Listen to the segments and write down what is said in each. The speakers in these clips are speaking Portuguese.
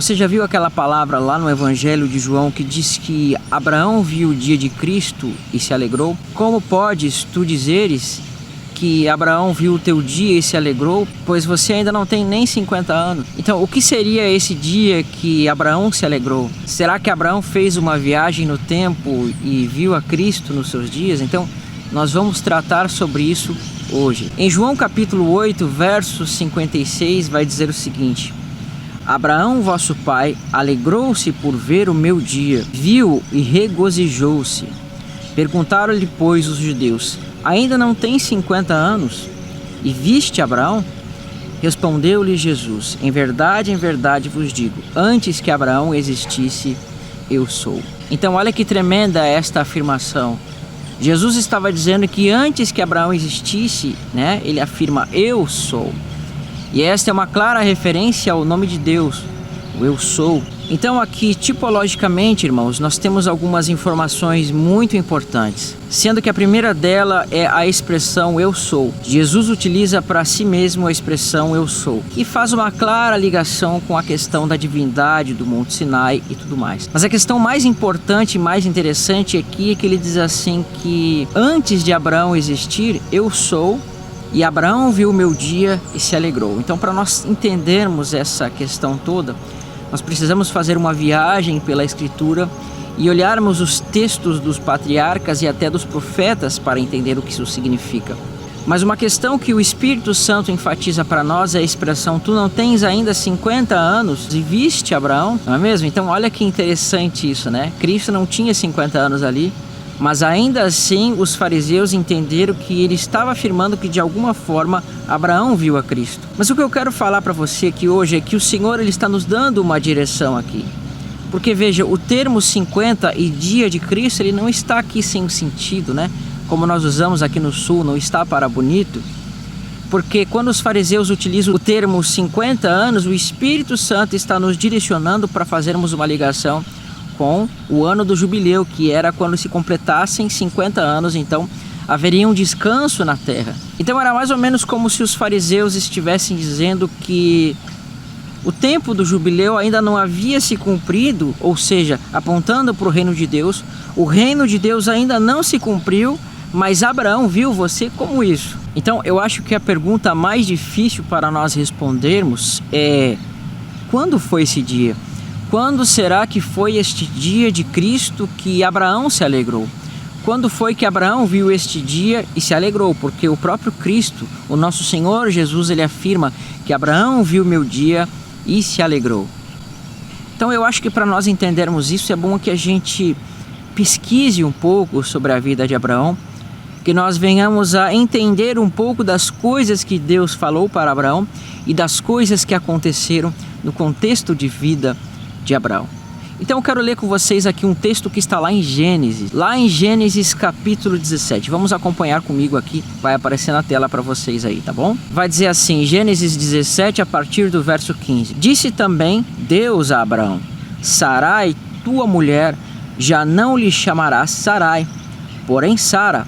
Você já viu aquela palavra lá no Evangelho de João que diz que Abraão viu o dia de Cristo e se alegrou? Como podes tu dizeres que Abraão viu o teu dia e se alegrou, pois você ainda não tem nem 50 anos? Então, o que seria esse dia que Abraão se alegrou? Será que Abraão fez uma viagem no tempo e viu a Cristo nos seus dias? Então, nós vamos tratar sobre isso hoje. Em João capítulo 8, verso 56, vai dizer o seguinte: Abraão, vosso pai, alegrou-se por ver o meu dia, viu e regozijou-se. Perguntaram-lhe, pois, os judeus: ainda não tens 50 anos? E viste Abraão? Respondeu-lhe Jesus: em verdade vos digo, antes que Abraão existisse, eu sou. Então olha que tremenda esta afirmação. Jesus estava dizendo que antes que Abraão existisse, ele afirma: eu sou. E esta é uma clara referência ao nome de Deus, o eu sou. Então aqui, tipologicamente, irmãos, nós temos algumas informações muito importantes, sendo que a primeira dela é a expressão eu sou. Jesus utiliza para si mesmo a expressão eu sou, que faz uma clara ligação com a questão da divindade do Monte Sinai e tudo mais. Mas a questão mais importante e mais interessante aqui é que ele diz assim que antes de Abraão existir, eu sou. E Abraão viu o meu dia e se alegrou. Então, para nós entendermos essa questão toda, nós precisamos fazer uma viagem pela Escritura e olharmos os textos dos patriarcas e até dos profetas para entender o que isso significa. Mas uma questão que o Espírito Santo enfatiza para nós é a expressão: tu não tens ainda 50 anos e viste Abraão? Não é mesmo? Então, olha que interessante isso, Cristo não tinha 50 anos ali. Mas ainda assim os fariseus entenderam que ele estava afirmando que de alguma forma Abraão viu a Cristo. Mas o que eu quero falar para você aqui hoje é que o Senhor ele está nos dando uma direção aqui. Porque veja, o termo 50 e dia de Cristo ele não está aqui sem sentido, Como nós usamos aqui no Sul, não está para bonito. Porque quando os fariseus utilizam o termo 50 anos, o Espírito Santo está nos direcionando para fazermos uma ligação com o ano do jubileu, que era quando se completassem 50 anos, então haveria um descanso na terra. Então era mais ou menos como se os fariseus estivessem dizendo que o tempo do jubileu ainda não havia se cumprido, ou seja, apontando para o reino de Deus. O reino de Deus ainda não se cumpriu, mas Abraão viu você como isso. Então eu acho que a pergunta mais difícil para nós respondermos é: quando foi esse dia? Quando será que foi este dia de Cristo que Abraão se alegrou? Quando foi que Abraão viu este dia e se alegrou? Porque o próprio Cristo, o nosso Senhor Jesus, ele afirma que Abraão viu meu dia e se alegrou. Então eu acho que para nós entendermos isso é bom que a gente pesquise um pouco sobre a vida de Abraão, que nós venhamos a entender um pouco das coisas que Deus falou para Abraão e das coisas que aconteceram no contexto de vida de Abraão. Então eu quero ler com vocês aqui um texto que está lá em Gênesis capítulo 17. Vamos acompanhar comigo aqui, vai aparecer na tela para vocês aí, tá bom? Vai dizer assim, Gênesis 17 a partir do verso 15. Disse também Deus a Abraão: Sarai, tua mulher, já não lhe chamarás Sarai, porém Sara,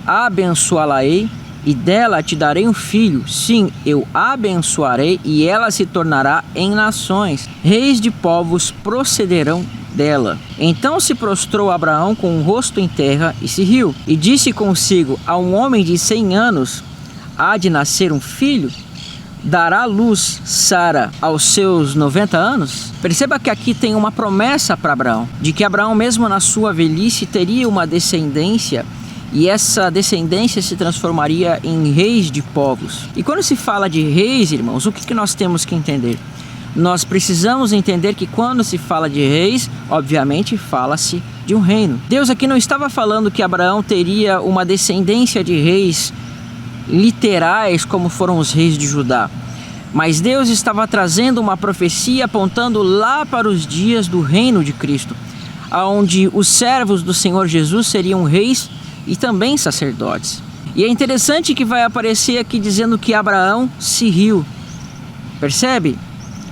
abençoá-la-ei e dela te darei um filho. Sim, eu a abençoarei e ela se tornará em nações. Reis de povos procederão dela. Então se prostrou Abraão com o rosto em terra e se riu. E disse consigo: a um homem de 100 anos há de nascer um filho? Dará luz Sara aos seus 90 anos? Perceba que aqui tem uma promessa para Abraão, de que Abraão mesmo na sua velhice teria uma descendência, e essa descendência se transformaria em reis de povos. E quando se fala de reis, irmãos, o que nós temos que entender? Nós precisamos entender que quando se fala de reis, obviamente fala-se de um reino. Deus aqui não estava falando que Abraão teria uma descendência de reis literais como foram os reis de Judá. Mas Deus estava trazendo uma profecia apontando lá para os dias do reino de Cristo, onde os servos do Senhor Jesus seriam reis e também sacerdotes. E é interessante que vai aparecer aqui dizendo que Abraão se riu. Percebe?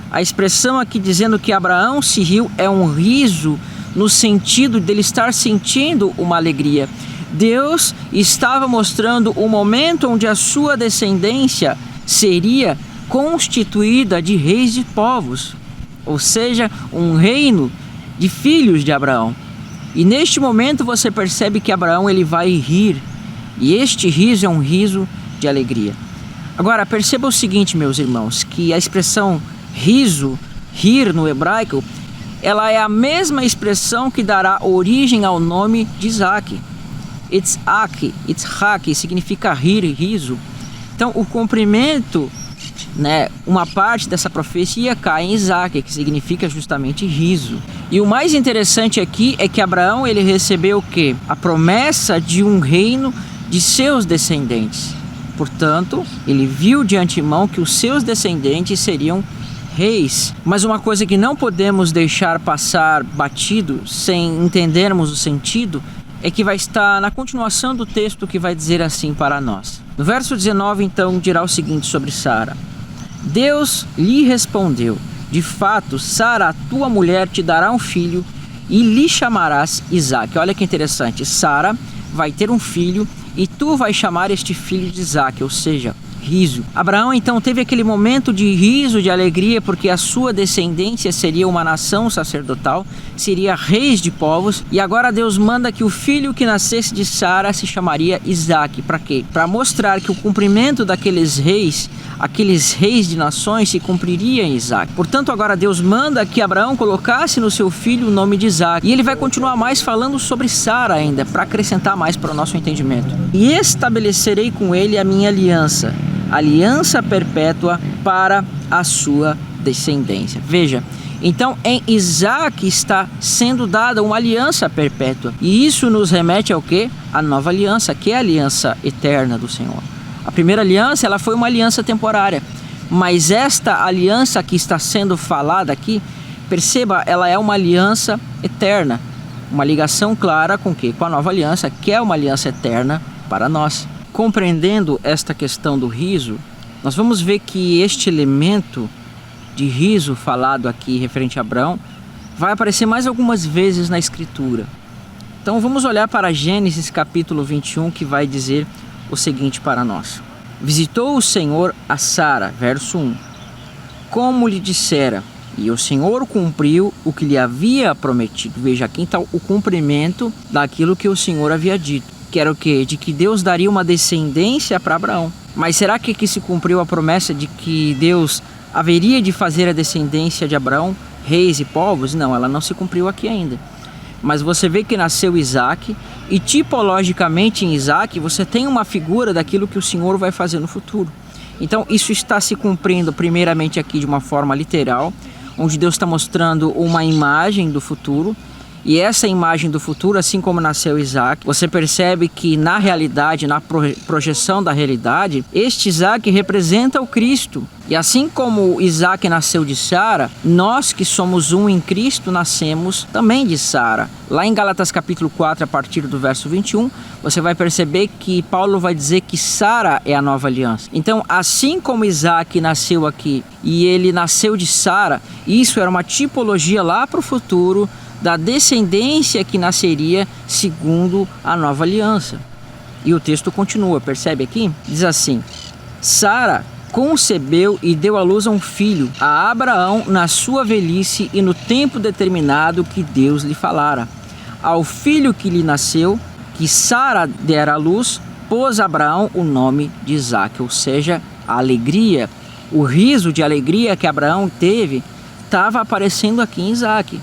A expressão aqui dizendo que Abraão se riu é um riso no sentido dele estar sentindo uma alegria. Deus estava mostrando o momento onde a sua descendência seria constituída de reis de povos. ou seja, um reino de filhos de Abraão. E neste momento você percebe que Abraão ele vai rir, e este riso é um riso de alegria. Agora perceba o seguinte, meus irmãos, que a expressão riso, rir no hebraico, ela é a mesma expressão que dará origem ao nome de Isaac. Itzhak significa rir, riso. Então o cumprimento, uma parte dessa profecia cai em Isaac, que significa justamente riso. E o mais interessante aqui é que Abraão ele recebeu o quê? A promessa de um reino de seus descendentes. Portanto, ele viu de antemão que os seus descendentes seriam reis. Mas uma coisa que não podemos deixar passar batido sem entendermos o sentido é que vai estar na continuação do texto, que vai dizer assim para nós. No verso 19, então, dirá o seguinte sobre Sara: Deus lhe respondeu: de fato, Sara, a tua mulher, te dará um filho e lhe chamarás Isaque. Olha que interessante, Sara vai ter um filho e tu vais chamar este filho de Isaque, ou seja, riso. Abraão então teve aquele momento de riso, de alegria, porque a sua descendência seria uma nação sacerdotal, seria reis de povos, e agora Deus manda que o filho que nascesse de Sara se chamaria Isaque. Para quê? Para mostrar que o cumprimento daqueles reis, aqueles reis de nações, se cumpriria em Isaque. Portanto, agora Deus manda que Abraão colocasse no seu filho o nome de Isaque. E ele vai continuar mais falando sobre Sara ainda, para acrescentar mais para o nosso entendimento. E estabelecerei com ele a minha aliança perpétua para a sua descendência. Veja, então em Isaque está sendo dada uma aliança perpétua. E isso nos remete ao quê? A nova aliança, que é a aliança eterna do Senhor. A primeira aliança, ela foi uma aliança temporária, mas esta aliança que está sendo falada aqui, perceba, ela é uma aliança eterna, uma ligação clara com o quê? Com a nova aliança, que é uma aliança eterna para nós. Compreendendo esta questão do riso, nós vamos ver que este elemento de riso falado aqui referente a Abraão vai aparecer mais algumas vezes na Escritura. Então vamos olhar para Gênesis capítulo 21, que vai dizer o seguinte para nós: visitou o Senhor a Sara, verso 1, como lhe dissera, e o Senhor cumpriu o que lhe havia prometido. Veja, aqui está o cumprimento daquilo que o Senhor havia dito, que era o quê? De que Deus daria uma descendência para Abraão. Mas será que aqui se cumpriu a promessa de que Deus haveria de fazer a descendência de Abraão reis e povos? Não, ela não se cumpriu aqui ainda. Mas você vê que nasceu Isaque, e tipologicamente em Isaque você tem uma figura daquilo que o Senhor vai fazer no futuro. Então isso está se cumprindo primeiramente aqui de uma forma literal, onde Deus está mostrando uma imagem do futuro. E essa imagem do futuro, assim como nasceu Isaque, você percebe que na realidade, na projeção da realidade, este Isaque representa o Cristo. E assim como Isaque nasceu de Sara, nós que somos um em Cristo nascemos também de Sara. Lá em Gálatas capítulo 4, a partir do verso 21, você vai perceber que Paulo vai dizer que Sara é a nova aliança. Então, assim como Isaque nasceu aqui e ele nasceu de Sara, isso era uma tipologia lá para o futuro da descendência que nasceria segundo a nova aliança. E o texto continua, percebe aqui? Diz assim: Sara concebeu e deu à luz a um filho, a Abraão, na sua velhice e no tempo determinado que Deus lhe falara. Ao filho que lhe nasceu, que Sara dera à luz, pôs Abraão o nome de Isaque, ou seja, a alegria, o riso de alegria que Abraão teve, estava aparecendo aqui em Isaque.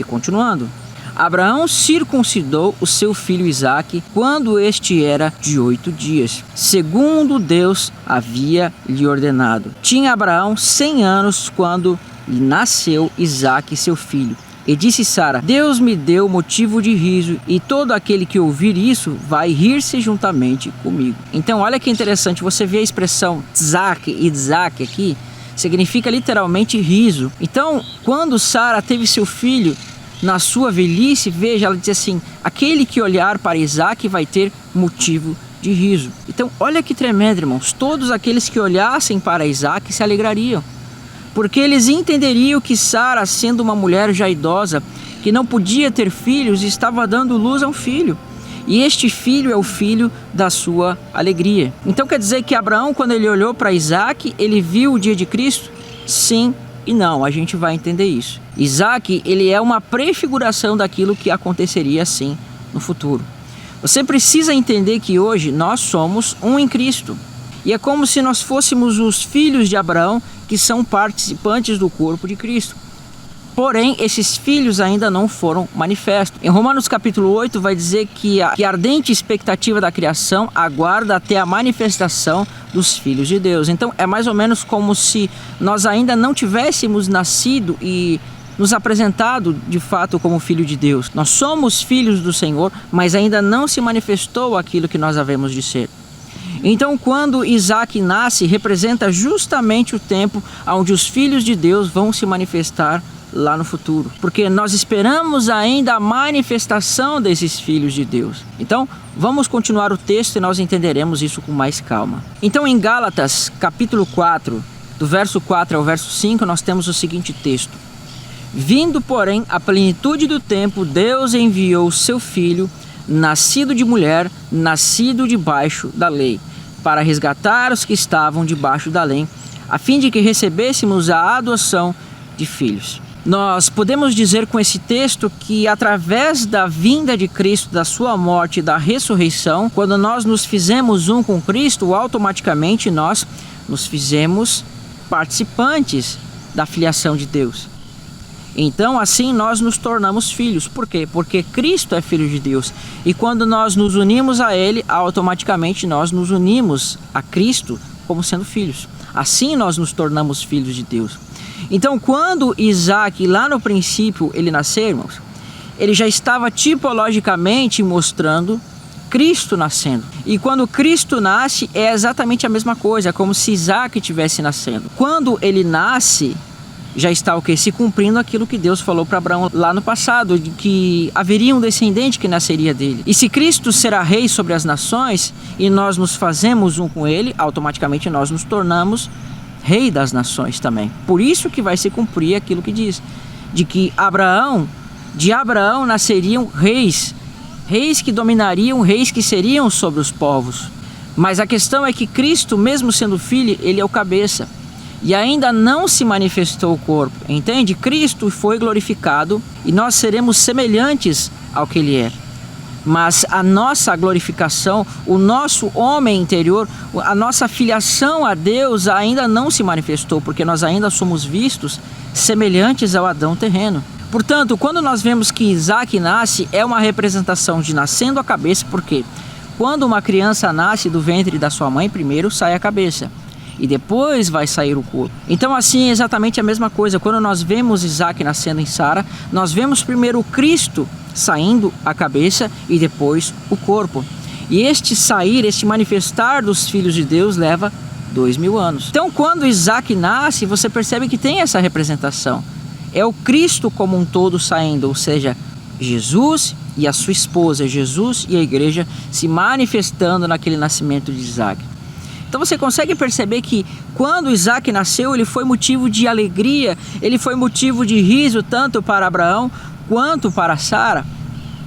E continuando, Abraão circuncidou o seu filho Isaque quando este era de 8 dias, segundo Deus havia lhe ordenado. Tinha Abraão 100 anos quando lhe nasceu Isaque, seu filho. E disse Sara: Deus me deu motivo de riso, e todo aquele que ouvir isso vai rir-se juntamente comigo. Então olha que interessante, você vê a expressão tzak e tzak aqui, significa literalmente riso. Então, quando Sara teve seu filho na sua velhice, veja, ela diz assim: aquele que olhar para Isaque vai ter motivo de riso. Então, olha que tremendo, irmãos. Todos aqueles que olhassem para Isaque se alegrariam, porque eles entenderiam que Sara, sendo uma mulher já idosa, que não podia ter filhos, estava dando luz a um filho. E este filho é o filho da sua alegria. Então quer dizer que Abraão, quando ele olhou para Isaque, ele viu o dia de Cristo? Sim, E não, a gente vai entender isso. Isaac, ele é uma prefiguração daquilo que aconteceria sim no futuro. Você precisa entender que hoje nós somos um em Cristo. E é como se nós fôssemos os filhos de Abraão, que são participantes do corpo de Cristo. Porém, esses filhos ainda não foram manifestos. Em Romanos capítulo 8 vai dizer que a ardente expectativa da criação aguarda até a manifestação dos filhos de Deus. Então é mais ou menos como se nós ainda não tivéssemos nascido e nos apresentado de fato como filho de Deus. Nós somos filhos do Senhor, mas ainda não se manifestou aquilo que nós havemos de ser. Então, quando Isaac nasce, representa justamente o tempo onde os filhos de Deus vão se manifestar lá no futuro, porque nós esperamos ainda a manifestação desses filhos de Deus. Então, vamos continuar o texto e nós entenderemos isso com mais calma. Então, em Gálatas, capítulo 4, do verso 4 ao verso 5, nós temos o seguinte texto: Vindo, porém, a plenitude do tempo, Deus enviou seu Filho, nascido de mulher, nascido debaixo da lei, para resgatar os que estavam debaixo da lei, a fim de que recebêssemos a adoção de filhos. Nós podemos dizer com esse texto que através da vinda de Cristo, da sua morte e da ressurreição, quando nós nos fizemos um com Cristo, automaticamente nós nos fizemos participantes da filiação de Deus. Então assim nós nos tornamos filhos. Por quê? Porque Cristo é Filho de Deus. E quando nós nos unimos a Ele, automaticamente nós nos unimos a Cristo como sendo filhos. Assim nós nos tornamos filhos de Deus. Então, quando Isaac, lá no princípio, ele nasceu, irmãos, ele já estava tipologicamente mostrando Cristo nascendo. E quando Cristo nasce, é exatamente a mesma coisa, como se Isaac estivesse nascendo. Quando ele nasce, já está o quê? Se cumprindo aquilo que Deus falou para Abraão lá no passado, de que haveria um descendente que nasceria dele. E se Cristo será rei sobre as nações, e nós nos fazemos um com ele, automaticamente nós nos tornamos rei das nações também. Por isso que vai se cumprir aquilo que diz, de que de Abraão nasceriam reis que dominariam, reis que seriam sobre os povos. Mas a questão é que Cristo, mesmo sendo filho, ele é o cabeça. E ainda não se manifestou o corpo, entende? Cristo foi glorificado e nós seremos semelhantes ao que ele é. Mas a nossa glorificação, o nosso homem interior, a nossa filiação a Deus ainda não se manifestou, porque nós ainda somos vistos semelhantes ao Adão terreno. Portanto, quando nós vemos que Isaac nasce, é uma representação de nascendo a cabeça, porque quando uma criança nasce do ventre da sua mãe, primeiro sai a cabeça e depois vai sair o corpo. Então assim é exatamente a mesma coisa. Quando nós vemos Isaac nascendo em Sara, nós vemos primeiro o Cristo saindo a cabeça e depois o corpo. E este sair, este manifestar dos filhos de Deus leva 2000 anos. Então quando Isaac nasce, você percebe que tem essa representação. É o Cristo como um todo saindo, ou seja, Jesus e a sua esposa, Jesus e a igreja se manifestando naquele nascimento de Isaac. Então você consegue perceber que quando Isaac nasceu, ele foi motivo de alegria, ele foi motivo de riso tanto para Abraão quanto para Sara.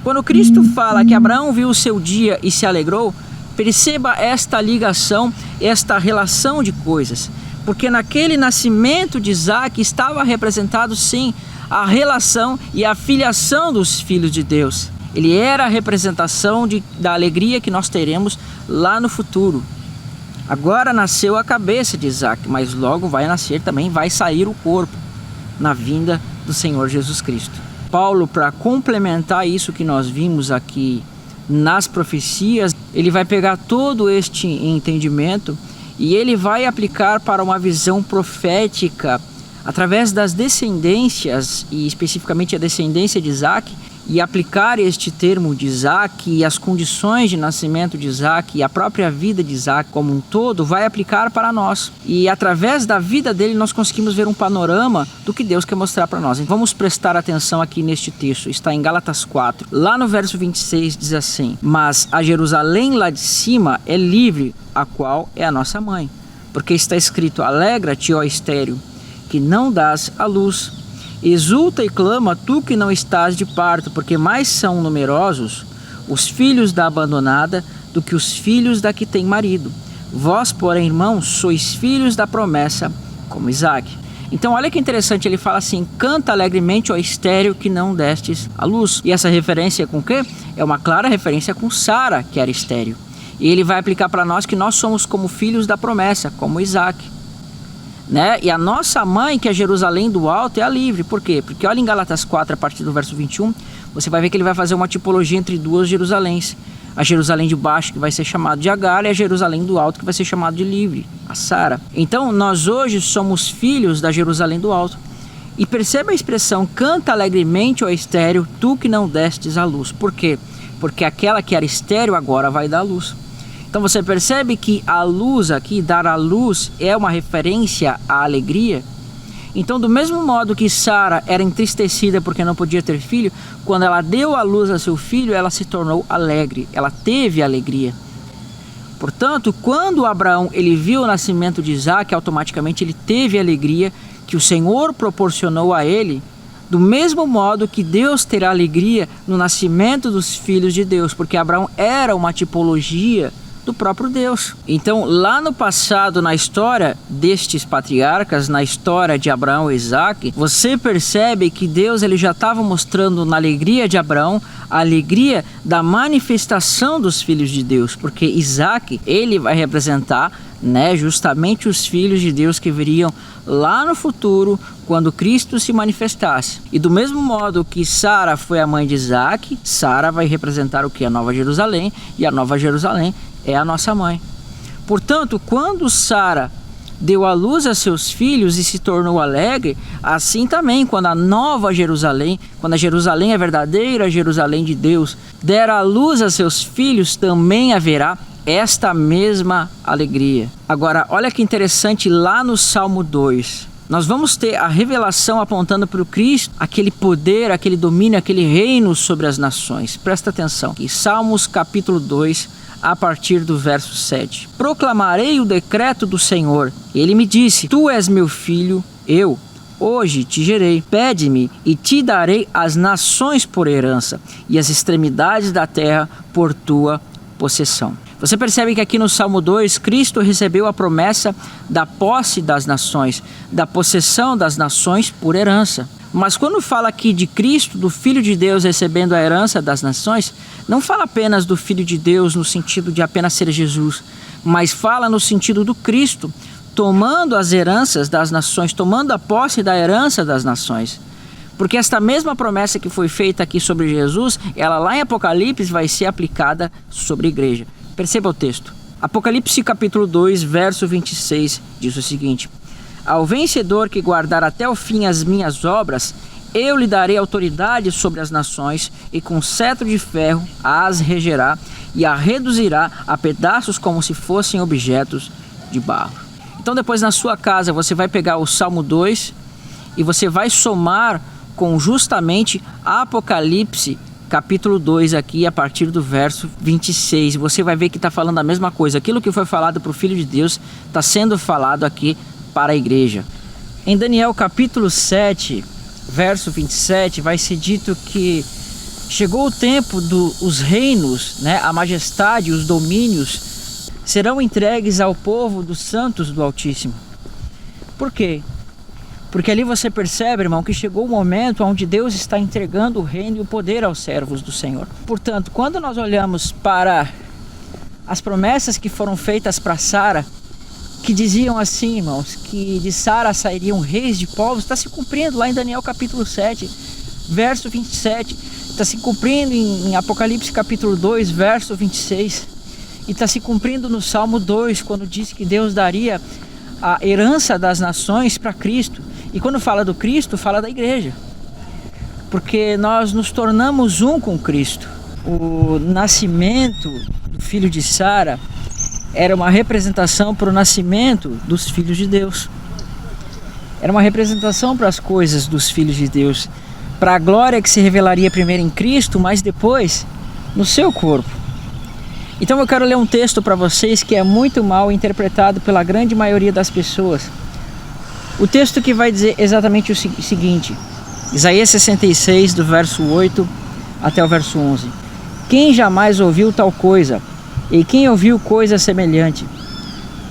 Quando Cristo fala que Abraão viu o seu dia e se alegrou, perceba esta ligação, esta relação de coisas. Porque naquele nascimento de Isaac estava representado sim a relação e a filiação dos filhos de Deus. Ele era a representação da alegria que nós teremos lá no futuro. Agora nasceu a cabeça de Isaac, mas logo vai nascer também, vai sair o corpo na vinda do Senhor Jesus Cristo. Paulo, para complementar isso que nós vimos aqui nas profecias, ele vai pegar todo este entendimento e ele vai aplicar para uma visão profética através das descendências, e especificamente a descendência de Isaac, e aplicar este termo de Isaac e as condições de nascimento de Isaac e a própria vida de Isaac como um todo, vai aplicar para nós. E através da vida dele nós conseguimos ver um panorama do que Deus quer mostrar para nós. Então vamos prestar atenção aqui neste texto, está em Gálatas 4. Lá no verso 26 diz assim: Mas a Jerusalém lá de cima é livre, a qual é a nossa mãe. Porque está escrito: Alegra-te, ó estéril, que não dás à luz. Exulta e clama, tu que não estás de parto, porque mais são numerosos os filhos da abandonada do que os filhos da que tem marido. Vós, porém, irmãos, sois filhos da promessa, como Isaac. Então olha que interessante, ele fala assim: canta alegremente, ó estéril, que não destes à luz. E essa referência é com o quê? É uma clara referência com Sara, que era estéril. E ele vai aplicar para nós que nós somos como filhos da promessa, como Isaac, né? E a nossa mãe, que é Jerusalém do alto, é a livre. Por quê? Porque olha em Gálatas 4, a partir do verso 21, você vai ver que ele vai fazer uma tipologia entre duas Jerusaléns. A Jerusalém de baixo, que vai ser chamado de Agar, e a Jerusalém do alto, que vai ser chamado de livre, a Sara. Então nós hoje somos filhos da Jerusalém do alto. E perceba a expressão: canta alegremente, ó estéril, tu que não destes à luz. Por quê? Porque aquela que era estéril agora vai dar à luz. Então você percebe que a luz aqui, dar à luz, é uma referência à alegria. Então, do mesmo modo que Sara era entristecida porque não podia ter filho, quando ela deu à luz a seu filho, ela se tornou alegre, ela teve alegria. Portanto, quando Abraão ele viu o nascimento de Isaac, automaticamente ele teve alegria que o Senhor proporcionou a ele, do mesmo modo que Deus terá alegria no nascimento dos filhos de Deus, porque Abraão era uma tipologia do próprio Deus. Então, lá no passado, na história destes patriarcas, na história de Abraão e Isaac, você percebe que Deus ele já estava mostrando na alegria de Abraão a alegria da manifestação dos filhos de Deus, porque Isaac ele vai representar, né, justamente os filhos de Deus que viriam lá no futuro, quando Cristo se manifestasse. E do mesmo modo que Sara foi a mãe de Isaac, Sara vai representar o que? A Nova Jerusalém, e a Nova Jerusalém é a nossa mãe. Portanto, quando Sara deu à luz a seus filhos e se tornou alegre, assim também quando a Nova Jerusalém, quando a Jerusalém é verdadeira, a Jerusalém de Deus, der à luz a seus filhos, também haverá esta mesma alegria. Agora, olha que interessante, lá no Salmo 2, nós vamos ter a revelação apontando para o Cristo, aquele poder, aquele domínio, aquele reino sobre as nações. Presta atenção, aqui, Salmos capítulo 2, a partir do verso 7. Proclamarei o decreto do Senhor. Ele me disse: tu és meu filho, eu hoje te gerei. Pede-me e te darei as nações por herança e as extremidades da terra por tua possessão. Você percebe que aqui no Salmo 2, Cristo recebeu a promessa da posse das nações, da possessão das nações por herança. Mas quando fala aqui de Cristo, do Filho de Deus recebendo a herança das nações, não fala apenas do Filho de Deus no sentido de apenas ser Jesus, mas fala no sentido do Cristo, tomando as heranças das nações, tomando a posse da herança das nações. Porque esta mesma promessa que foi feita aqui sobre Jesus, ela lá em Apocalipse vai ser aplicada sobre a igreja. Perceba o texto. Apocalipse capítulo 2, verso 26, diz o seguinte: ao vencedor que guardar até o fim as minhas obras, eu lhe darei autoridade sobre as nações, e com cetro de ferro as regerá e a reduzirá a pedaços como se fossem objetos de barro. Então depois na sua casa você vai pegar o Salmo 2 e você vai somar com justamente Apocalipse capítulo 2 aqui a partir do verso 26. Você vai ver que está falando a mesma coisa. Aquilo que foi falado para o Filho de Deus está sendo falado aqui para a igreja. Em Daniel capítulo 7, verso 27, vai ser dito que chegou o tempo dos reinos, né, a majestade, os domínios serão entregues ao povo dos santos do Altíssimo. Por quê? Porque ali você percebe, irmão, que chegou o momento onde Deus está entregando o reino e o poder aos servos do Senhor. Portanto, quando nós olhamos para as promessas que foram feitas para Sara, que diziam assim, irmãos, que de Sara sairiam reis de povos, está se cumprindo lá em Daniel capítulo 7, verso 27, está se cumprindo em Apocalipse capítulo 2, verso 26, e está se cumprindo no Salmo 2, quando diz que Deus daria a herança das nações para Cristo. E quando fala do Cristo, fala da igreja, porque nós nos tornamos um com Cristo. O nascimento do filho de Sara era uma representação para o nascimento dos filhos de Deus. Era uma representação para as coisas dos filhos de Deus, para a glória que se revelaria primeiro em Cristo, mas depois no seu corpo. Então eu quero ler um texto para vocês que é muito mal interpretado pela grande maioria das pessoas. O texto que vai dizer exatamente o seguinte: Isaías 66, do verso 8 até o verso 11. Quem jamais ouviu tal coisa? E quem ouviu coisa semelhante?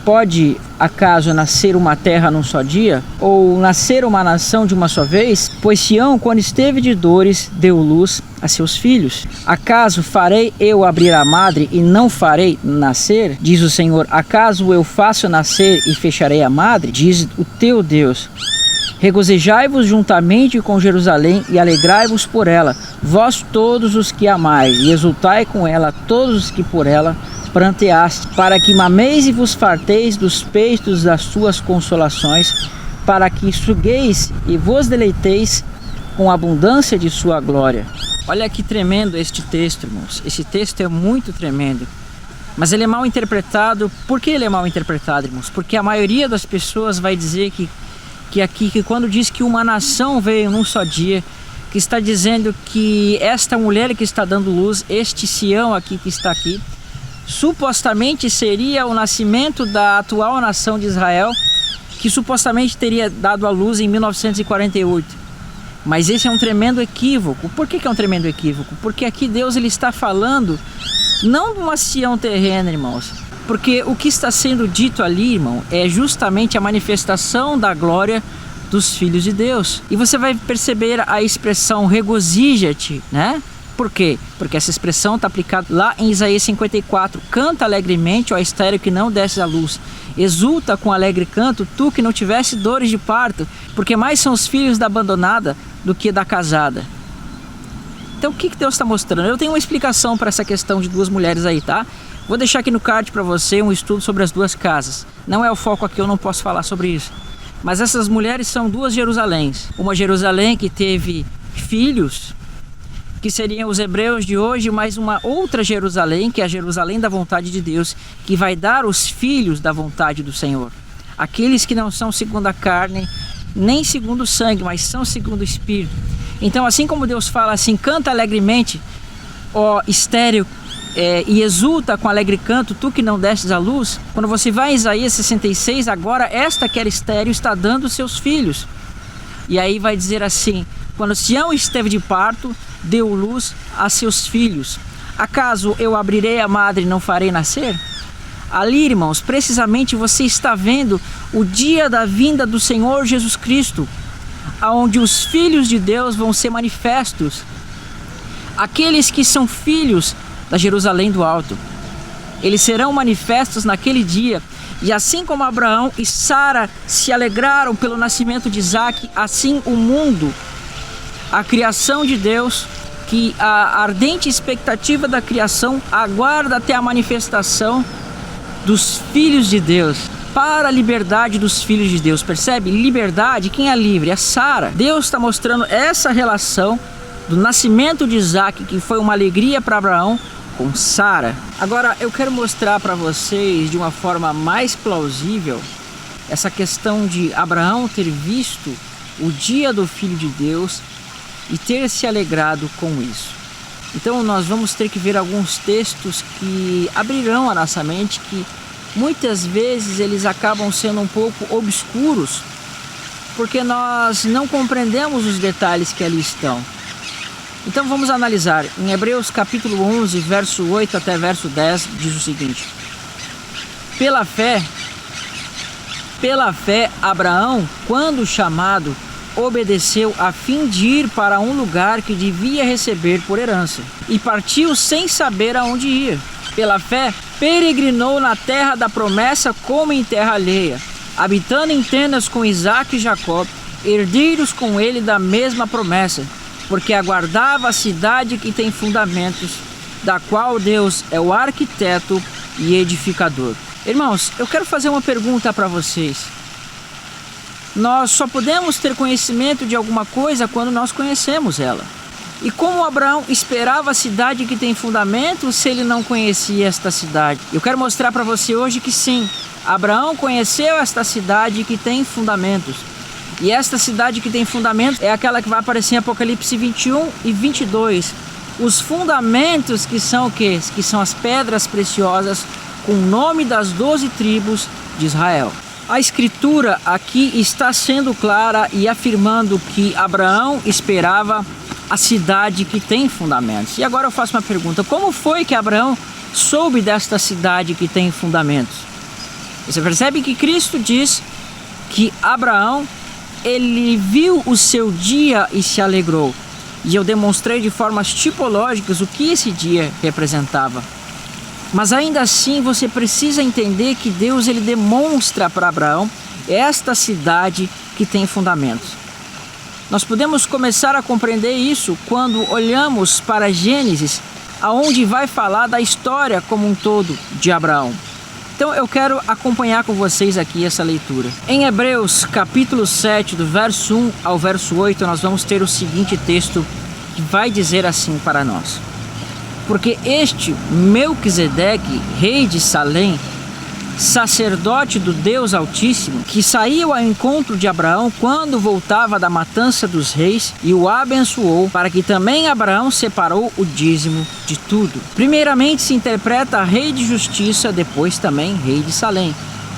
Pode acaso nascer uma terra num só dia? Ou nascer uma nação de uma só vez? Pois Sião, quando esteve de dores, deu luz a seus filhos. Acaso farei eu abrir a madre e não farei nascer? Diz o Senhor. Acaso eu faço nascer e fecharei a madre? Diz o teu Deus. Regozijai-vos juntamente com Jerusalém e alegrai-vos por ela, vós todos os que amais, e exultai com ela todos os que por ela pranteaste, para que mameis e vos farteis dos peitos das suas consolações, para que sugueis e vos deleiteis com a abundância de sua glória. Olha que tremendo este texto, irmãos. Esse texto é muito tremendo, mas ele é mal interpretado. Por que ele é mal interpretado, irmãos? Porque a maioria das pessoas vai dizer que quando diz que uma nação veio num só dia, que está dizendo que esta mulher que está dando luz, este Sião aqui que está aqui, supostamente seria o nascimento da atual nação de Israel, que supostamente teria dado à luz em 1948. Mas esse é um tremendo equívoco. Por que é um tremendo equívoco? Porque aqui Deus ele está falando não de uma Sião terrena, irmãos. Porque o que está sendo dito ali, irmão, é justamente a manifestação da glória dos filhos de Deus. E você vai perceber a expressão regozija-te, né? Por quê? Porque essa expressão está aplicada lá em Isaías 54. Canta alegremente, ó estéril que não desce à luz. Exulta com alegre canto, tu que não tivesse dores de parto, porque mais são os filhos da abandonada do que da casada. Então o que Deus está mostrando? Eu tenho uma explicação para essa questão de duas mulheres aí, tá? Vou deixar aqui no card para você um estudo sobre as duas casas. Não é o foco aqui, eu não posso falar sobre isso. Mas essas mulheres são duas Jerusaléns. Uma Jerusalém que teve filhos, que seriam os hebreus de hoje, mas uma outra Jerusalém, que é a Jerusalém da vontade de Deus, que vai dar os filhos da vontade do Senhor. Aqueles que não são segundo a carne, nem segundo o sangue, mas são segundo o Espírito. Então, assim como Deus fala assim, canta alegremente, ó estéril, e exulta com alegre canto, tu que não destes à luz. Quando você vai em Isaías 66, agora esta que era estéril está dando seus filhos. E aí vai dizer assim, quando Sião esteve de parto, deu luz a seus filhos. Acaso eu abrirei a madre e não farei nascer? Ali, irmãos, precisamente você está vendo o dia da vinda do Senhor Jesus Cristo, aonde os filhos de Deus vão ser manifestos. Aqueles que são filhos da Jerusalém do Alto, eles serão manifestos naquele dia. E assim como Abraão e Sara se alegraram pelo nascimento de Isaac, assim o mundo, a criação de Deus, que a ardente expectativa da criação aguarda até a manifestação dos filhos de Deus, para a liberdade dos filhos de Deus. Percebe? Liberdade, quem é livre? É Sara. Deus está mostrando essa relação do nascimento de Isaac, que foi uma alegria para Abraão, com Sara. Agora eu quero mostrar para vocês de uma forma mais plausível essa questão de Abraão ter visto o dia do Filho de Deus e ter se alegrado com isso. Então nós vamos ter que ver alguns textos que abrirão a nossa mente, que muitas vezes eles acabam sendo um pouco obscuros, porque nós não compreendemos os detalhes que ali estão. Então vamos analisar. Em Hebreus capítulo 11, verso 8 até verso 10, diz o seguinte: Pela fé, Abraão, quando chamado, obedeceu a fim de ir para um lugar que devia receber por herança, e partiu sem saber aonde ia. Pela fé, peregrinou na terra da promessa como em terra alheia, habitando em tendas com Isaque e Jacó, herdeiros com ele da mesma promessa, porque aguardava a cidade que tem fundamentos, da qual Deus é o arquiteto e edificador. Irmãos, eu quero fazer uma pergunta para vocês. Nós só podemos ter conhecimento de alguma coisa quando nós conhecemos ela. E como Abraão esperava a cidade que tem fundamentos se ele não conhecia esta cidade? Eu quero mostrar para você hoje que sim, Abraão conheceu esta cidade que tem fundamentos. E esta cidade que tem fundamentos é aquela que vai aparecer em Apocalipse 21 e 22. Os fundamentos que são o quê? Que são as pedras preciosas com o nome das 12 tribos de Israel. A escritura aqui está sendo clara e afirmando que Abraão esperava a cidade que tem fundamentos. E agora eu faço uma pergunta: como foi que Abraão soube desta cidade que tem fundamentos? Você percebe que Cristo diz que Abraão, ele viu o seu dia e se alegrou. E eu demonstrei de formas tipológicas o que esse dia representava. Mas ainda assim você precisa entender que Deus ele demonstra para Abraão esta cidade que tem fundamentos. Nós podemos começar a compreender isso quando olhamos para Gênesis, aonde vai falar da história como um todo de Abraão. Então eu quero acompanhar com vocês aqui essa leitura. Em Hebreus capítulo 7, do verso 1 ao verso 8, nós vamos ter o seguinte texto que vai dizer assim para nós: porque este Melquisedeque, rei de Salém, sacerdote do Deus Altíssimo, que saiu ao encontro de Abraão quando voltava da matança dos reis e o abençoou, para que também Abraão separou o dízimo de tudo. Primeiramente se interpreta rei de justiça, depois também rei de Salém,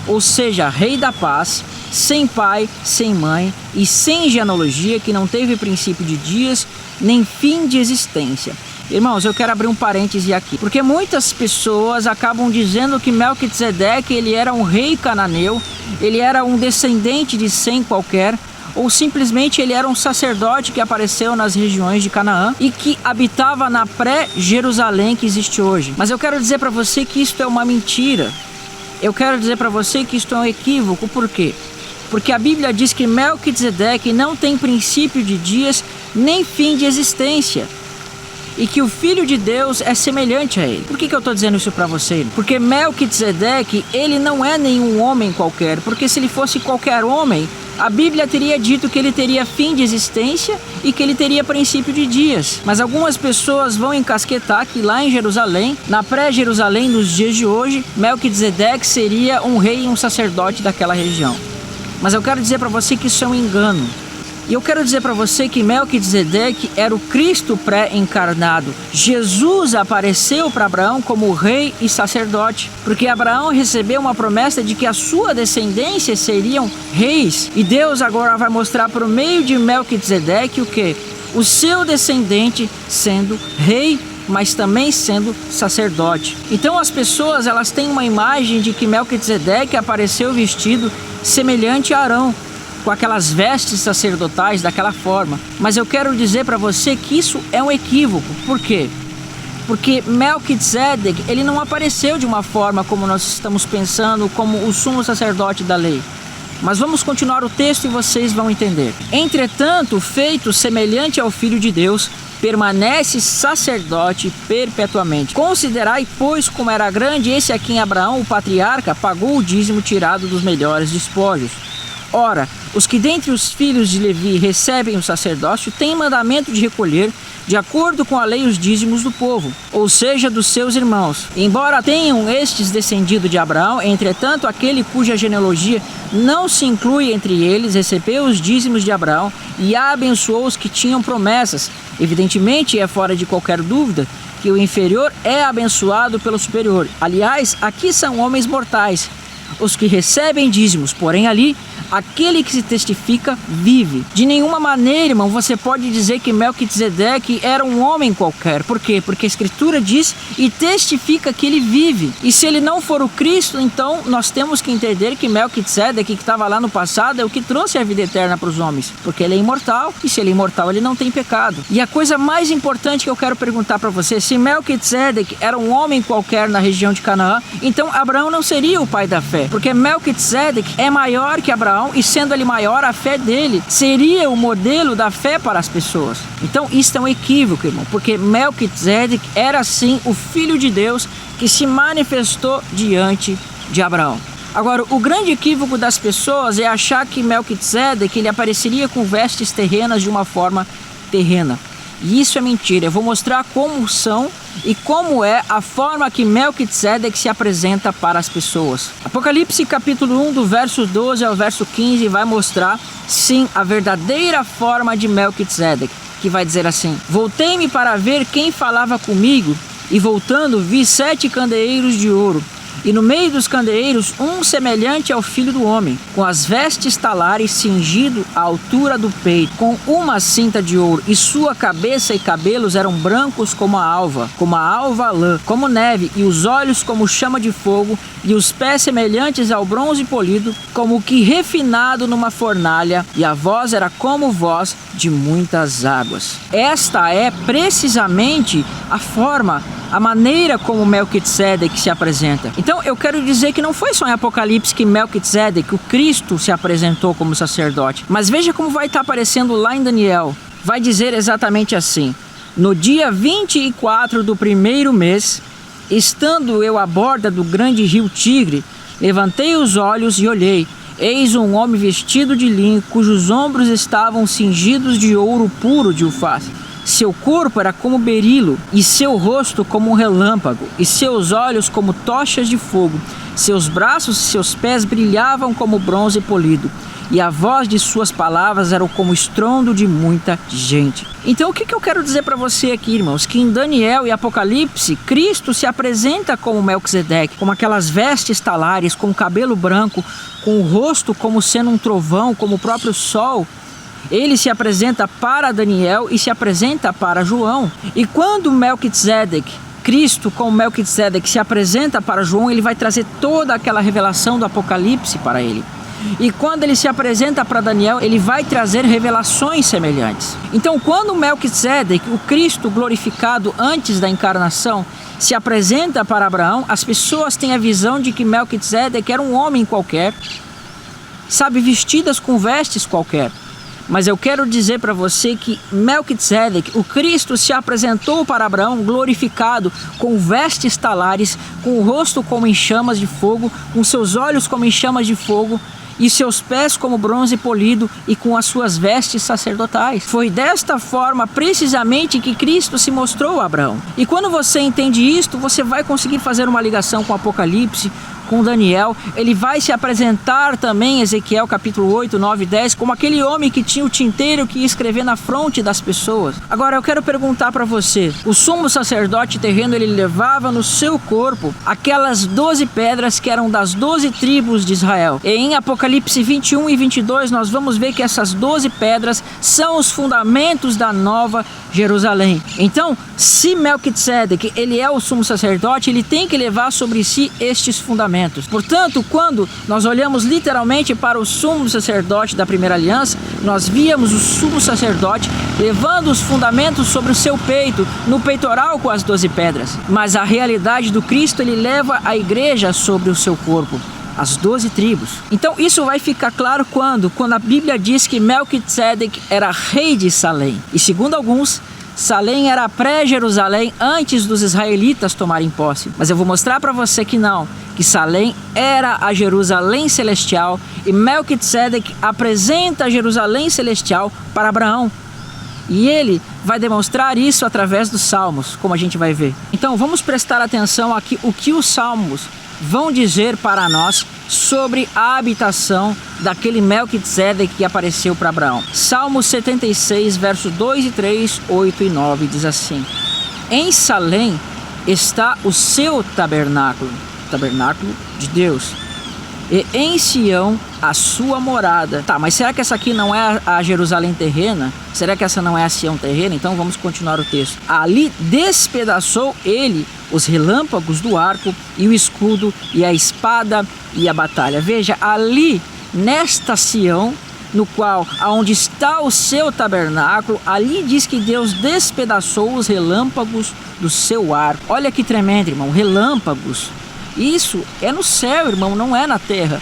ou seja, rei da paz, sem pai, sem mãe e sem genealogia, que não teve princípio de dias nem fim de existência. Irmãos, eu quero abrir um parêntese aqui, porque muitas pessoas acabam dizendo que Melquisedeque ele era um rei cananeu, ele era um descendente de Sem qualquer, ou simplesmente ele era um sacerdote que apareceu nas regiões de Canaã e que habitava na pré-Jerusalém que existe hoje. Mas eu quero dizer para você que isto é uma mentira. Eu quero dizer para você que isto é um equívoco. Por quê? Porque a Bíblia diz que Melquisedeque não tem princípio de dias nem fim de existência, e que o Filho de Deus é semelhante a ele. Por que eu estou dizendo isso para você? Porque Melquisedeque, ele não é nenhum homem qualquer, porque se ele fosse qualquer homem, a Bíblia teria dito que ele teria fim de existência e que ele teria princípio de dias. Mas algumas pessoas vão encasquetar que lá em Jerusalém, na pré-Jerusalém, nos dias de hoje, Melquisedeque seria um rei e um sacerdote daquela região. Mas eu quero dizer para você que isso é um engano. E eu quero dizer para você que Melquisedeque era o Cristo pré-encarnado. Jesus apareceu para Abraão como rei e sacerdote, porque Abraão recebeu uma promessa de que a sua descendência seriam reis. E Deus agora vai mostrar por meio de Melquisedeque o quê? O seu descendente sendo rei, mas também sendo sacerdote. Então as pessoas elas têm uma imagem de que Melquisedeque apareceu vestido semelhante a Arão, com aquelas vestes sacerdotais daquela forma. Mas eu quero dizer para você que isso é um equívoco. Por quê? Porque Melquisedeque, ele não apareceu de uma forma como nós estamos pensando, como o sumo sacerdote da lei. Mas vamos continuar o texto e vocês vão entender. Entretanto, feito semelhante ao Filho de Deus, permanece sacerdote perpetuamente. Considerai, pois, como era grande esse a quem Abraão, o patriarca, pagou o dízimo tirado dos melhores despojos. Ora, os que dentre os filhos de Levi recebem o sacerdócio têm mandamento de recolher, de acordo com a lei, os dízimos do povo, ou seja, dos seus irmãos. Embora tenham estes descendido de Abraão, entretanto, aquele cuja genealogia não se inclui entre eles, recebeu os dízimos de Abraão e abençoou os que tinham promessas. Evidentemente, é fora de qualquer dúvida que o inferior é abençoado pelo superior. Aliás, aqui são homens mortais, os que recebem dízimos, porém ali aquele que se testifica vive. De nenhuma maneira, irmão, você pode dizer que Melquisedeque era um homem qualquer. Por quê? Porque a Escritura diz e testifica que ele vive. E se ele não for o Cristo, então nós temos que entender que Melquisedeque, que estava lá no passado, é o que trouxe a vida eterna para os homens. Porque ele é imortal, e se ele é imortal, ele não tem pecado. E a coisa mais importante que eu quero perguntar para você, se Melquisedeque era um homem qualquer na região de Canaã, então Abraão não seria o pai da fé. Porque Melquisedeque é maior que Abraão, e sendo ele maior, a fé dele seria o modelo da fé para as pessoas. Então isso é um equívoco, irmão, porque Melquisedeque era sim o Filho de Deus que se manifestou diante de Abraão. Agora, o grande equívoco das pessoas é achar que Melquisedeque ele apareceria com vestes terrenas de uma forma terrena. E isso é mentira. Eu vou mostrar como são e como é a forma que Melquisedeque se apresenta para as pessoas. Apocalipse capítulo 1, do verso 12 ao verso 15, vai mostrar, sim, a verdadeira forma de Melquisedeque, que vai dizer assim: voltei-me para ver quem falava comigo, e voltando vi 7 candeeiros de ouro, E no meio dos candeeiros, um semelhante ao Filho do Homem, com as vestes talares, cingido à altura do peito, com uma cinta de ouro, e sua cabeça e cabelos eram brancos como a alva lã, como neve, e os olhos como chama de fogo, e os pés semelhantes ao bronze polido, como que refinado numa fornalha, e a voz era como voz de muitas águas. Esta é precisamente a forma, a maneira como Melquisedeque se apresenta. Então eu quero dizer que não foi só em Apocalipse que Melquisedeque, o Cristo, se apresentou como sacerdote. Mas veja como vai estar aparecendo lá em Daniel. Vai dizer exatamente assim: no dia 24 do primeiro mês, estando eu à borda do grande rio Tigre, levantei os olhos e olhei. Eis um homem vestido de linho, cujos ombros estavam cingidos de ouro puro de Ufaz. Seu corpo era como berilo, e seu rosto como um relâmpago, e seus olhos como tochas de fogo. Seus braços e seus pés brilhavam como bronze polido, e a voz de suas palavras era como estrondo de muita gente. Então o que eu quero dizer para você aqui, irmãos? Que em Daniel e Apocalipse, Cristo se apresenta como Melquisedeque, com aquelas vestes talares, com o cabelo branco, com o rosto como sendo um trovão, como o próprio sol. Ele se apresenta para Daniel e se apresenta para João. E quando Melquisedeque, Cristo com Melquisedeque se apresenta para João, ele vai trazer toda aquela revelação do Apocalipse para ele. E quando ele se apresenta para Daniel, ele vai trazer revelações semelhantes. Então, quando Melquisedeque, o Cristo glorificado antes da encarnação, se apresenta para Abraão, as pessoas têm a visão de que Melquisedeque era um homem qualquer, sabe, vestidas com vestes qualquer. Mas eu quero dizer para você que Melquisedeque, o Cristo, se apresentou para Abraão glorificado, com vestes talares, com o rosto como em chamas de fogo, com seus olhos como em chamas de fogo, e seus pés como bronze polido, e com as suas vestes sacerdotais. Foi desta forma precisamente que Cristo se mostrou a Abraão. E quando você entende isto, você vai conseguir fazer uma ligação com Apocalipse, com Daniel. Ele vai se apresentar também em Ezequiel capítulo 8, 9 e 10 como aquele homem que tinha o tinteiro que ia escrever na fronte das pessoas. Agora eu quero perguntar para você: o sumo sacerdote terreno, ele levava no seu corpo aquelas 12 pedras que eram das 12 tribos de Israel. E em Apocalipse 21 e 22 nós vamos ver que essas 12 pedras são os fundamentos da nova Jerusalém. Então, se Melquisedeque, ele é o sumo sacerdote, ele tem que levar sobre si estes fundamentos. Portanto, quando nós olhamos literalmente para o sumo sacerdote da primeira aliança, nós víamos o sumo sacerdote levando os fundamentos sobre o seu peito, no peitoral com as 12 pedras. Mas a realidade do Cristo, ele leva a igreja sobre o seu corpo, as 12 tribos. Então isso vai ficar claro quando a Bíblia diz que Melquisedeque era rei de Salém. E segundo alguns, Salém era pré-Jerusalém, antes dos israelitas tomarem posse. Mas eu vou mostrar para você que não, que Salém era a Jerusalém celestial, e Melquisedeque apresenta a Jerusalém celestial para Abraão. E ele vai demonstrar isso através dos Salmos, como a gente vai ver. Então vamos prestar atenção aqui o que os Salmos vão dizer para nós sobre a habitação daquele Melquisedeque que apareceu para Abraão. Salmo 76, versos 2 e 3, 8 e 9 diz assim: em Salém está o seu tabernáculo, tabernáculo de Deus, e em Sião a sua morada. Tá, mas será que essa aqui não é a Jerusalém terrena? Será que essa não é a Sião terrena? Então vamos continuar o texto. Ali despedaçou ele os relâmpagos do arco, e o escudo, e a espada, e a batalha. Veja, ali nesta Sião, no qual, aonde está o seu tabernáculo, ali diz que Deus despedaçou os relâmpagos do seu arco. Olha que tremendo, irmão, relâmpagos. Isso é no céu, irmão, não é na terra.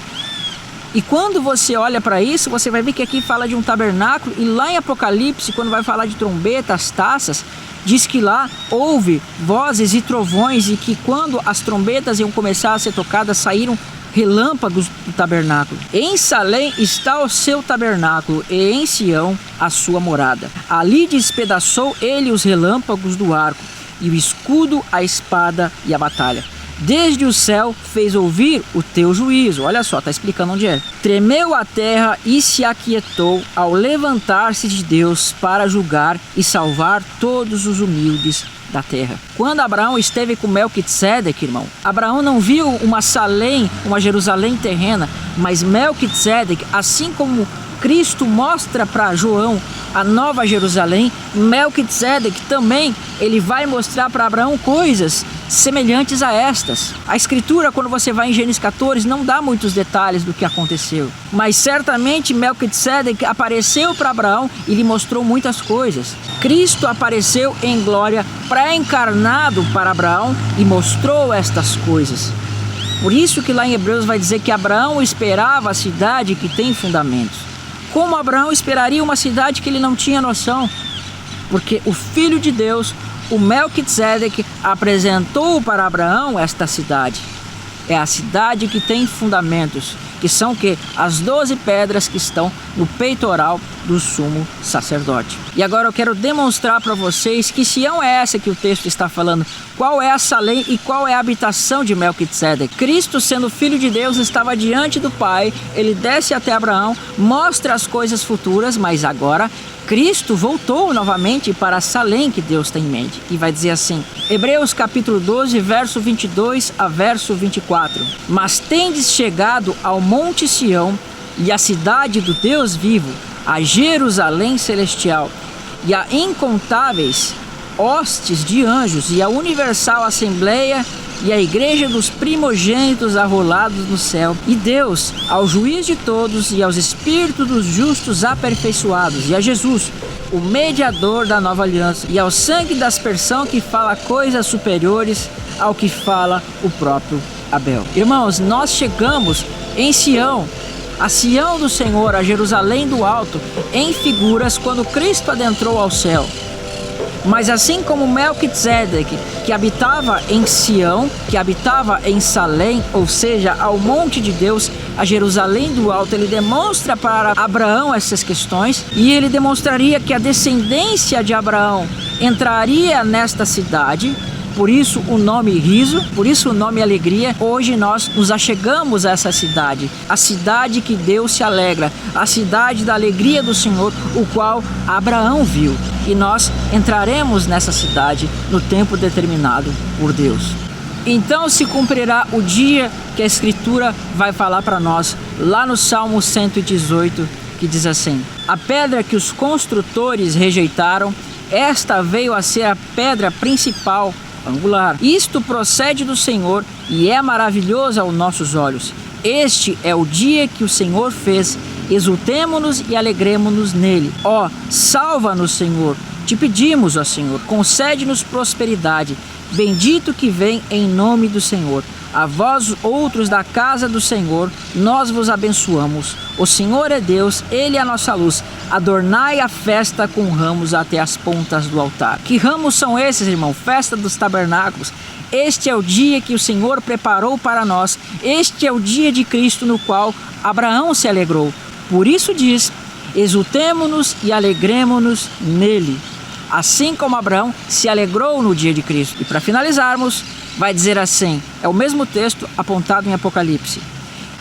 E quando você olha para isso, você vai ver que aqui fala de um tabernáculo, e lá em Apocalipse, quando vai falar de trombetas, taças, diz que lá houve vozes e trovões, e que quando as trombetas iam começar a ser tocadas, saíram relâmpagos do tabernáculo. Em Salém está o seu tabernáculo, e em Sião a sua morada. Ali despedaçou ele os relâmpagos do arco, e o escudo, a espada e a batalha. desde o céu fez ouvir o teu juízo. Olha só, está explicando onde é. Tremeu a terra e se aquietou ao levantar-se de Deus para julgar e salvar todos os humildes da terra. Quando Abraão esteve com Melquisedeque, irmão, Abraão não viu uma Salém, uma Jerusalém terrena, mas Melquisedeque, assim como Cristo mostra para João a nova Jerusalém, Melquisedeque também ele vai mostrar para Abraão coisas semelhantes a estas. A escritura, quando você vai em Gênesis 14, não dá muitos detalhes do que aconteceu, mas certamente Melquisedeque apareceu para Abraão e lhe mostrou muitas coisas. Cristo apareceu em glória pré-encarnado para Abraão e mostrou estas coisas. Por isso que lá em Hebreus vai dizer que Abraão esperava a cidade que tem fundamentos. Como Abraão esperaria uma cidade que ele não tinha noção? Porque o Filho de Deus, o Melquisedeque, apresentou para Abraão esta cidade. É a cidade que tem fundamentos, que são que as 12 pedras que estão no peitoral do sumo sacerdote. E agora eu quero demonstrar para vocês que Sião é essa que o texto está falando. Qual é a Salém e qual é a habitação de Melquisedeque? Cristo, sendo filho de Deus, estava diante do Pai. Ele desce até Abraão, mostra as coisas futuras, mas agora Cristo voltou novamente para a Salém que Deus tem em mente. E vai dizer assim, Hebreus capítulo 12, verso 22 a verso 24. Mas tendes chegado ao monte Sião e à cidade do Deus vivo, a Jerusalém celestial, e a incontáveis hostes de anjos, e a universal assembleia, e a igreja dos primogênitos arrolados no céu, e Deus, ao juiz de todos, e aos espíritos dos justos aperfeiçoados, e a Jesus, o mediador da nova aliança, e ao sangue da aspersão que fala coisas superiores ao que fala o próprio Abel. Irmãos, nós chegamos em Sião, a Sião do Senhor, a Jerusalém do alto, em figuras quando Cristo adentrou ao céu. Mas assim como Melquisedeque, que habitava em Sião, que habitava em Salém, ou seja, ao monte de Deus, a Jerusalém do alto, ele demonstra para Abraão essas questões, e ele demonstraria que a descendência de Abraão entraria nesta cidade. Por isso o nome riso, por isso o nome alegria. Hoje nós nos achegamos a essa cidade, a cidade que Deus se alegra, a cidade da alegria do Senhor, o qual Abraão viu. E nós entraremos nessa cidade no tempo determinado por Deus. Então se cumprirá o dia que a Escritura vai falar para nós, lá no Salmo 118, que diz assim: a pedra que os construtores rejeitaram, esta veio a ser a pedra principal, angular. Isto procede do Senhor e é maravilhoso aos nossos olhos. Este é o dia que o Senhor fez, exultemo-nos e alegremo-nos nele. Ó, salva-nos, Senhor, te pedimos, ó Senhor, concede-nos prosperidade. Bendito que vem em nome do Senhor. A vós outros da casa do Senhor, nós vos abençoamos. O Senhor é Deus, Ele é a nossa luz. Adornai a festa com ramos até as pontas do altar. Que ramos são esses, irmão? Festa dos tabernáculos. Este é o dia que o Senhor preparou para nós. Este é o dia de Cristo no qual Abraão se alegrou. Por isso diz, exultemo-nos e alegremo-nos nele. Assim como Abraão se alegrou no dia de Cristo. E para finalizarmos, vai dizer assim, é o mesmo texto apontado em Apocalipse.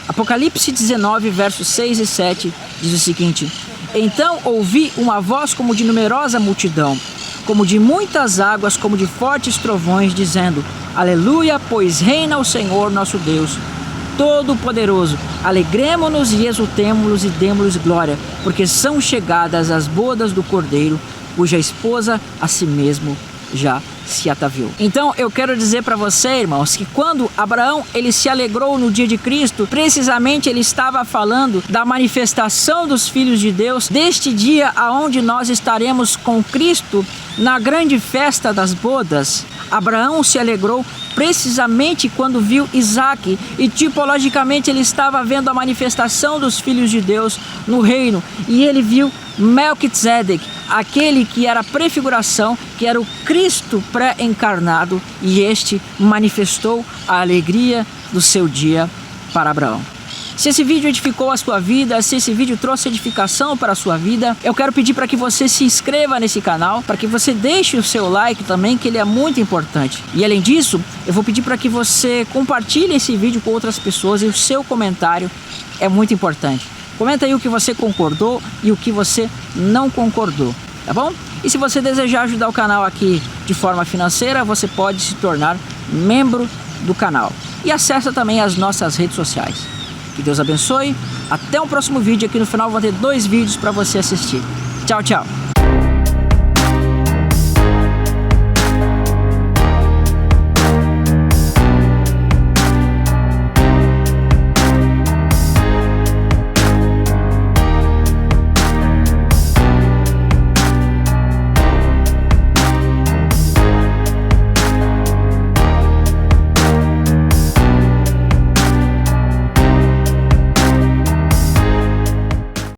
Apocalipse 19, versos 6 e 7, diz o seguinte: então ouvi uma voz como de numerosa multidão, como de muitas águas, como de fortes trovões, dizendo: aleluia, pois reina o Senhor nosso Deus Todo-Poderoso. Alegremo-nos e exultemo-nos e demo-lhes glória, porque são chegadas as bodas do Cordeiro, cuja esposa a si mesmo já se ataviou. Então eu quero dizer para você, irmãos, que quando Abraão ele se alegrou no dia de Cristo, precisamente ele estava falando da manifestação dos filhos de Deus, deste dia aonde nós estaremos com Cristo na grande festa das bodas. Abraão se alegrou precisamente quando viu Isaque, e tipologicamente ele estava vendo a manifestação dos filhos de Deus no reino, e ele viu Melquisedeque, aquele que era a prefiguração, que era o Cristo pré-encarnado, e este manifestou a alegria do seu dia para Abraão. Se esse vídeo edificou a sua vida, se esse vídeo trouxe edificação para a sua vida, eu quero pedir para que você se inscreva nesse canal, para que você deixe o seu like também, que ele é muito importante. E além disso, eu vou pedir para que você compartilhe esse vídeo com outras pessoas e o seu comentário é muito importante. Comenta aí o que você concordou e o que você não concordou, tá bom? E se você desejar ajudar o canal aqui de forma financeira, você pode se tornar membro do canal. E acessa também as nossas redes sociais. Que Deus abençoe. Até o próximo vídeo. Aqui no final vou ter 2 vídeos para você assistir. Tchau, tchau.